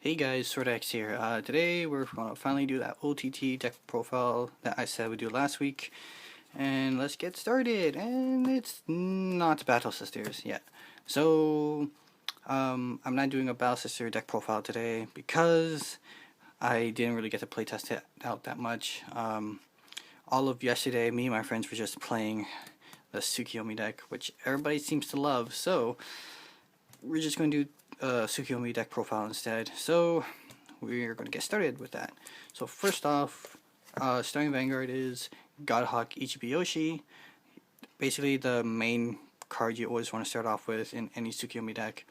Hey guys, SwordX here. Today we're going to finally do that OTT deck profile that I said we'd do last week. And let's get started. And it's not Battle Sisters yet. So, I'm not doing a Battle Sister deck profile today because I didn't really get to playtest it out that much. All of yesterday, me and my friends were just playing the Tsukuyomi deck, which everybody seems to love. So, we're just going to do Tsukuyomi deck profile instead. So we're going to get started with that. So first off, starting Vanguard is Godhawk Ichibyoshi. Basically the main card you always want to start off with in any Tsukuyomi deck.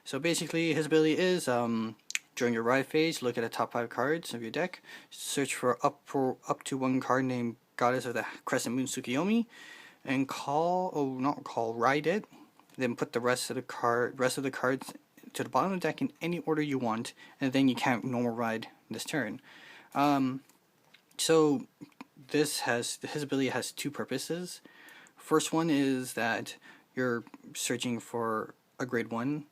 So basically his ability is during your ride phase, look at the top 5 cards of your deck, search for up to one card named Goddess of the Crescent Moon Tsukuyomi, and ride it. Then put the rest of the cards to the bottom of the deck in any order you want, and then you can't normal ride this turn. So his ability has two purposes. First one is that you're searching for a grade 1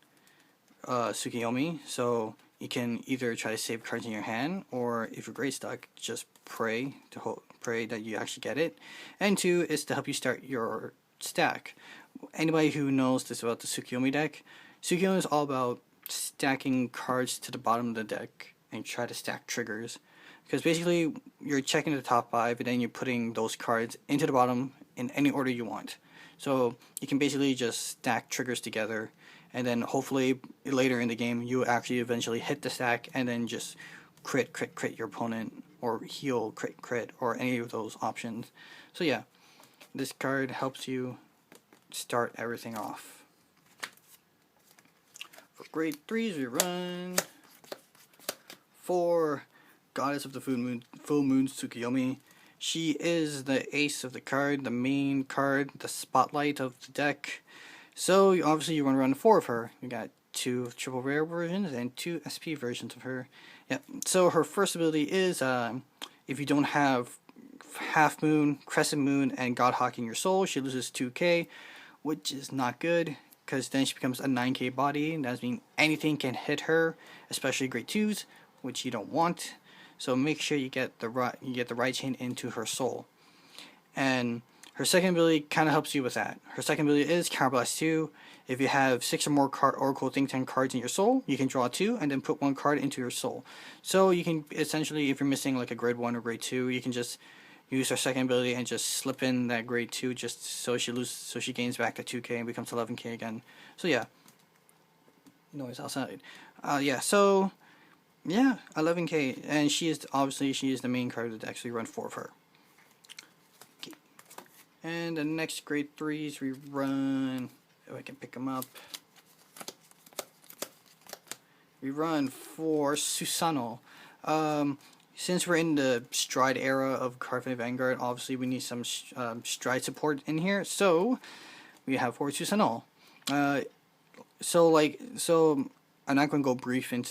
Tsukuyomi, so you can either try to save cards in your hand, or if you're grade stuck, just pray that you actually get it. And 2 is to help you start your stack. Anybody who knows this about the Tsukuyomi deck, Tsukuyomi is all about stacking cards to the bottom of the deck and try to stack triggers. Because basically, you're checking the top 5 and then you're putting those cards into the bottom in any order you want. So you can basically just stack triggers together, and then hopefully later in the game you actually eventually hit the stack and then just crit your opponent, or heal crit, or any of those options. So yeah, this card helps you start everything off. For grade 3s, we run for Goddess of the Full Moon Tsukuyomi. She is the ace of the card, the main card, the spotlight of the deck. So obviously you want to run 4 of her. We got 2 triple rare versions and 2 SP versions of her. Yeah. So her first ability is if you don't have Half Moon, Crescent Moon, and Godhawk in your soul, she loses 2k, which is not good, because then she becomes a 9k body, and that means anything can hit her, especially grade 2s, which you don't want. So make sure you get the right chain into her soul. And her second ability kind of helps you with that. Her second ability is Counterblast 2. If you have 6 or more Oracle Think Tank cards in your soul, you can draw 2 and then put 1 card into your soul. So you can essentially, if you're missing like a grade 1 or grade 2, you can just use her second ability and just slip in that grade 2 just so she gains back the 2k and becomes 11k again. So yeah. Noise outside. So yeah, 11k, and she is the main card of the deck, so you run 4 of her. Okay. And the next grade 3s we run, if I can pick them up, we run for Susanoo. Since we're in the stride era of Cardfight Vanguard, obviously we need some stride support in here. So we have for Susanoo. So I'm not going to go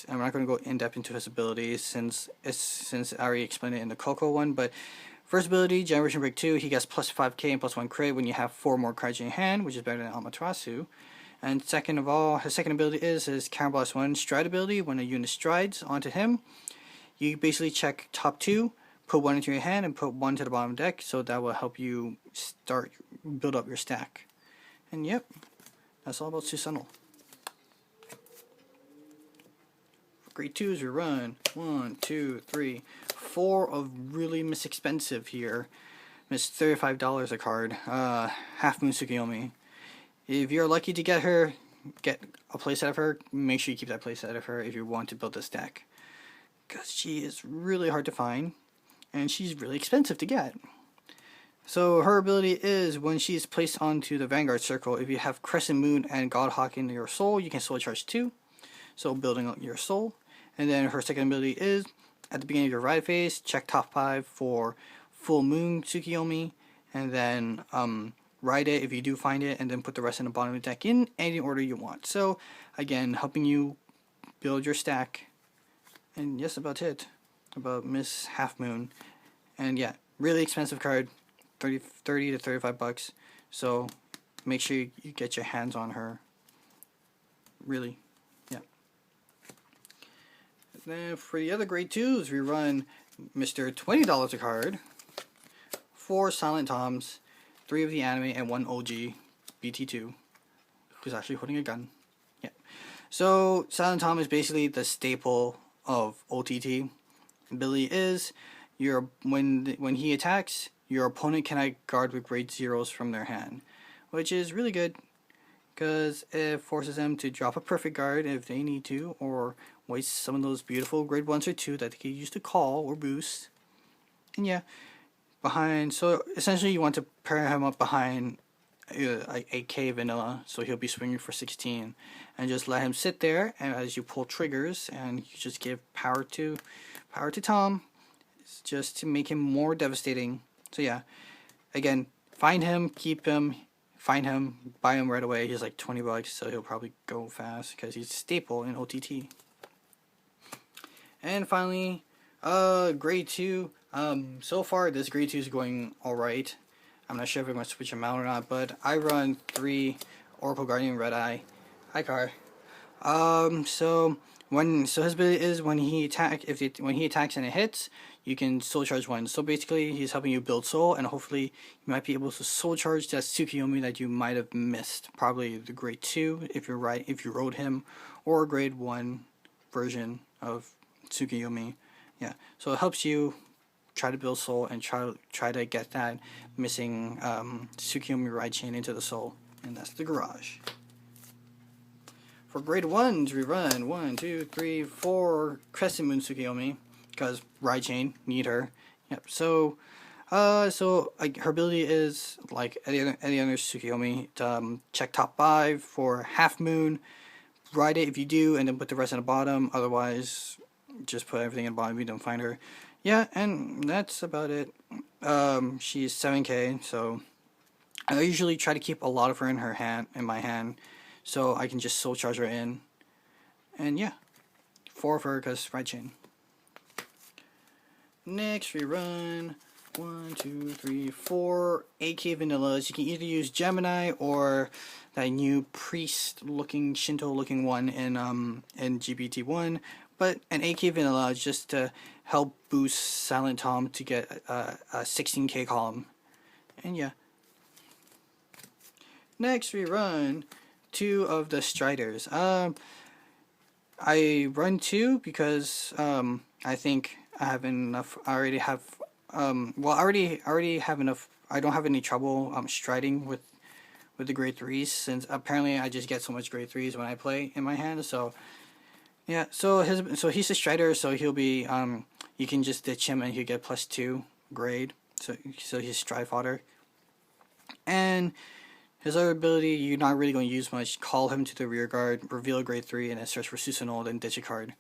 I'm not going to go in depth into his abilities since I already explained it in the Coco one. But first ability, Generation Break 2, he gets plus 5k and plus 1 crit when you have 4 more cards in your hand, which is better than Amaterasu. And second of all, his second ability is his Counterblast 1 stride ability. When a unit strides onto him, you basically check top 2, put 1 into your hand, and put 1 to the bottom of the deck, so that will help you build up your stack. And yep, that's all about Susanoo. For grade 2s, we run 1, 2, 3, 4 of really expensive here. It's $35 a card. Half Moon Tsukuyomi. If you're lucky to get a playset of her, make sure you keep that playset of her if you want to build this deck, because she is really hard to find, and she's really expensive to get. So her ability is, when she is placed onto the Vanguard circle, if you have Crescent Moon and Godhawk in your soul, you can soul charge 2, so building up your soul. And then her second ability is, at the beginning of your ride phase, check top 5 for Full Moon Tsukuyomi, and then ride it if you do find it, and then put the rest in the bottom of the deck in any order you want. So again, helping you build your stack. And yes, about it. About Miss Half Moon. And yeah, really expensive card. 30 to 35 bucks. So make sure you get your hands on her. Really. Yeah. Then for the other grade 2s, we run Mr. $20 a card, 4 Silent Toms, 3 of the anime, and 1 OG BT2, who's actually holding a gun. Yeah. So Silent Tom is basically the staple of OTT. Ability is when he attacks, your opponent cannot guard with grade 0s from their hand, which is really good because it forces them to drop a perfect guard if they need to, or waste some of those beautiful grade 1s or 2 that they can use to call or boost. And yeah, so essentially you want to pair him up behind a K vanilla, so he'll be swinging for 16, and just let him sit there, and as you pull triggers, and you just give power to Tom, just to make him more devastating. So yeah, again, find him, keep him, find him, buy him right away. He's like $20, so he'll probably go fast because he's a staple in OTT. And finally, grade 2. So far this grade 2 is going alright. I'm not sure if I'm going to switch him out or not, but I run 3 Oracle Guardian Red Eye Car. So his ability is when he attacks and it hits, you can soul charge 1. So basically, he's helping you build soul, and hopefully you might be able to soul charge that Tsukuyomi that you might have missed. Probably the grade 2 if you rode him, or a grade 1 version of Tsukuyomi. Yeah, so it helps you try to build soul and try to get that missing Tsukuyomi ride chain into the soul, and that's the garage. For grade 1s, we run 1, 2, 3, 4 Crescent Moon Tsukuyomi, because ride chain, need her. Yep. So her ability is like any other Tsukuyomi. Check top 5 for half moon, ride it if you do, and then put the rest on the bottom. Otherwise, just put everything in the bottom if you don't find her. Yeah, and that's about it. She's 7k, so I usually try to keep a lot of her in my hand, so I can just soul charge her in. And yeah, 4 of her because ride chain. Next we run 1, 2, 3, 4 AK vanillas. You can either use Gemini or that new priest looking, Shinto looking one in GBT1. But an AK vanilla is just to help boost Silent Tom to get a 16k column. And yeah. Next we run 2 of the Striders. I run 2 because I think I have enough. I already have already have enough. I don't have any trouble striding with the grade 3s, since apparently I just get so much grade 3s when I play in my hand. So yeah, so he's a Strider, so he'll be you can just ditch him and he'll get +2 grade. So he's stride fodder. And his other ability, you're not really going to use much. Call him to the rear guard, reveal a grade 3, and then search for Susanoo, then ditch a card.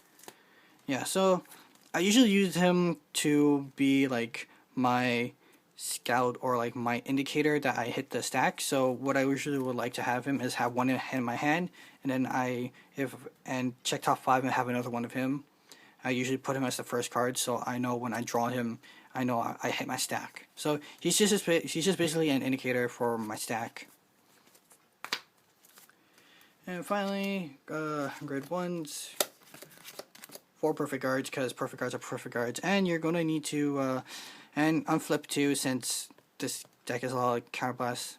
Yeah, so I usually use him to be like my scout or like my indicator that I hit the stack. So what I usually would like to have him is have one in my hand, and then check top 5 and have another one of him. I usually put him as the first card, so I know when I draw him, I know I hit my stack. So he's just basically an indicator for my stack. And finally, grade 1s, 4 perfect guards, because perfect guards are perfect guards, and you're going to need to, and unflip too, since this deck is a lot of counterblast.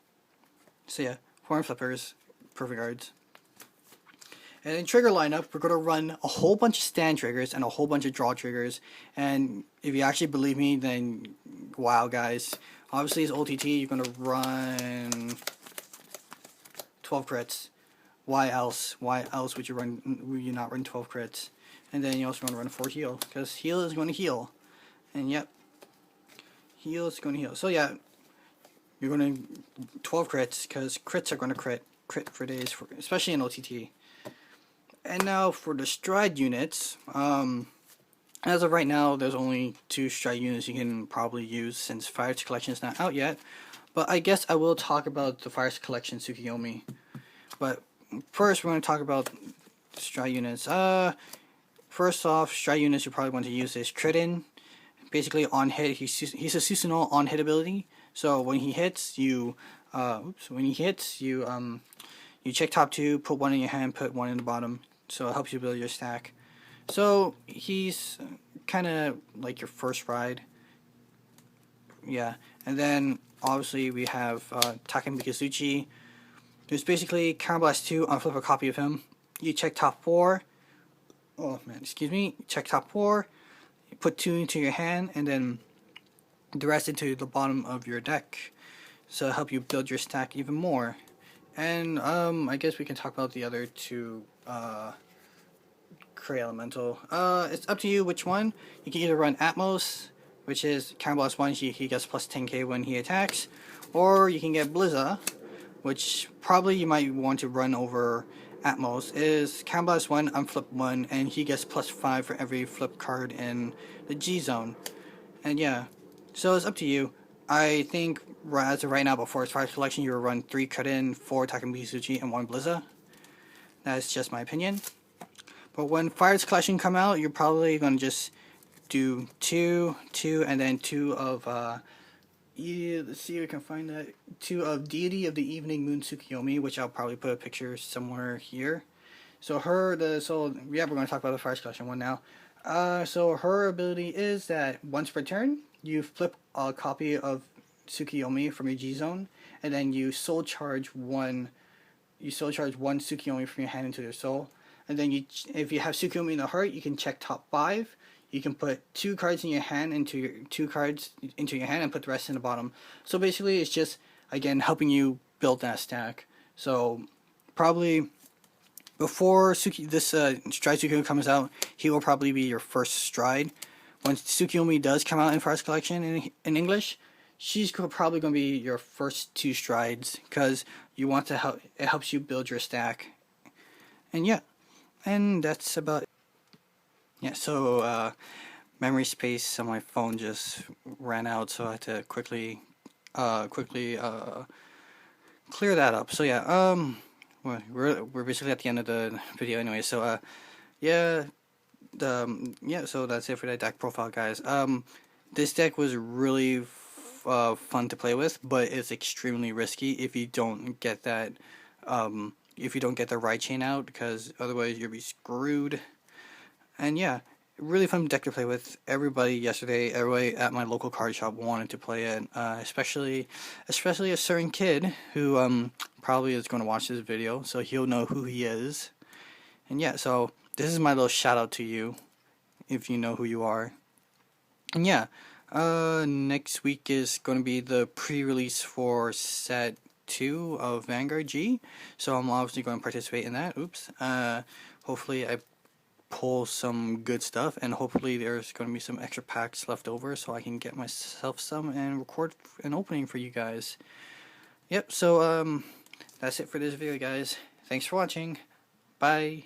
So yeah, 4 unflippers, perfect guards. And in trigger lineup, we're going to run a whole bunch of stand triggers and a whole bunch of draw triggers, and if you actually believe me, then wow guys, obviously as OTT, you're going to run 12 crits. Why else? Why else would you not run 12 crits? And then you also want to run 4 heal, because heal is going to heal. And yep, heal is going to heal. So yeah, you're going to 12 crits, because crits are going to crit for days, especially in OTT. And now for the stride units, as of right now, there's only 2 stride units you can probably use, since Fire's Collection is not out yet. But I guess I will talk about the Fire's Collection Tsukuyomi. But first, we're going to talk about stride units. First off, stride units you probably want to use is Kirin. Basically, on hit, he's a Susanoo on hit ability. So when he hits, you check top 2, put 1 in your hand, put 1 in the bottom. So it helps you build your stack. So he's kind of like your first ride. Yeah, and then obviously we have Takemikazuchi, who's basically Counterblast 2 on flip a copy of him. You check top 4. Oh man, excuse me. Check top 4. You put 2 into your hand, and then the rest into the bottom of your deck. So help you build your stack even more. And I guess we can talk about the other two Cray Elemental. It's up to you which one. You can either run Atmos, which is Counterblast 1, he gets plus 10k when he attacks, or you can get Blizza, which probably you might want to run over Atmos. Is Counterblast 1, unflip 1, and he gets plus 5 for every flip card in the G zone. And yeah, so it's up to you. I think as of right now, before his Fire Collection, you will run 3 Kirin, 4 Takemikazuchi, and 1 Blizza. That's just my opinion. But when Fire's Collection come out, you're probably going to just do 2, and then 2 of, let's see if we can find that, 2 of Deity of the Evening Moon Tsukuyomi, which I'll probably put a picture somewhere here. So we're going to talk about the Fire's Collection one now. So her ability is that once per turn, you flip a copy of Tsukuyomi from your G zone, and then you soul charge one Tsukuyomi from your hand into their soul. And then if you have Tsukuyomi in the heart, you can check top 5. You can put 2 cards in your hand into your hand and put the rest in the bottom. So basically, it's just again helping you build that stack. So probably before this Stride Tsukuyomi comes out, he will probably be your first Stride. When Tsukuyomi does come out in Fire's Collection in English, she's probably going to be your first 2 Strides, because you want to help. It helps you build your stack. And yeah, and that's about it. Yeah. So memory space on my phone just ran out, so I had to quickly clear that up. So yeah, we're basically at the end of the video anyway. So yeah. So that's it for that deck profile, guys. This deck was really fun to play with, but it's extremely risky if you don't get that if you don't get the right chain out, because otherwise you'll be screwed. And yeah, really fun deck to play with. Everybody at my local card shop wanted to play it, especially a certain kid who probably is going to watch this video, so he'll know who he is. And yeah, so this is my little shout out to you, if you know who you are. And yeah, next week is going to be the pre-release for set 2 of Vanguard G, so I'm obviously going to participate in that. Oops. Hopefully I pull some good stuff, and hopefully there's going to be some extra packs left over so I can get myself some and record an opening for you guys. Yep, so that's it for this video, guys. Thanks for watching. Bye.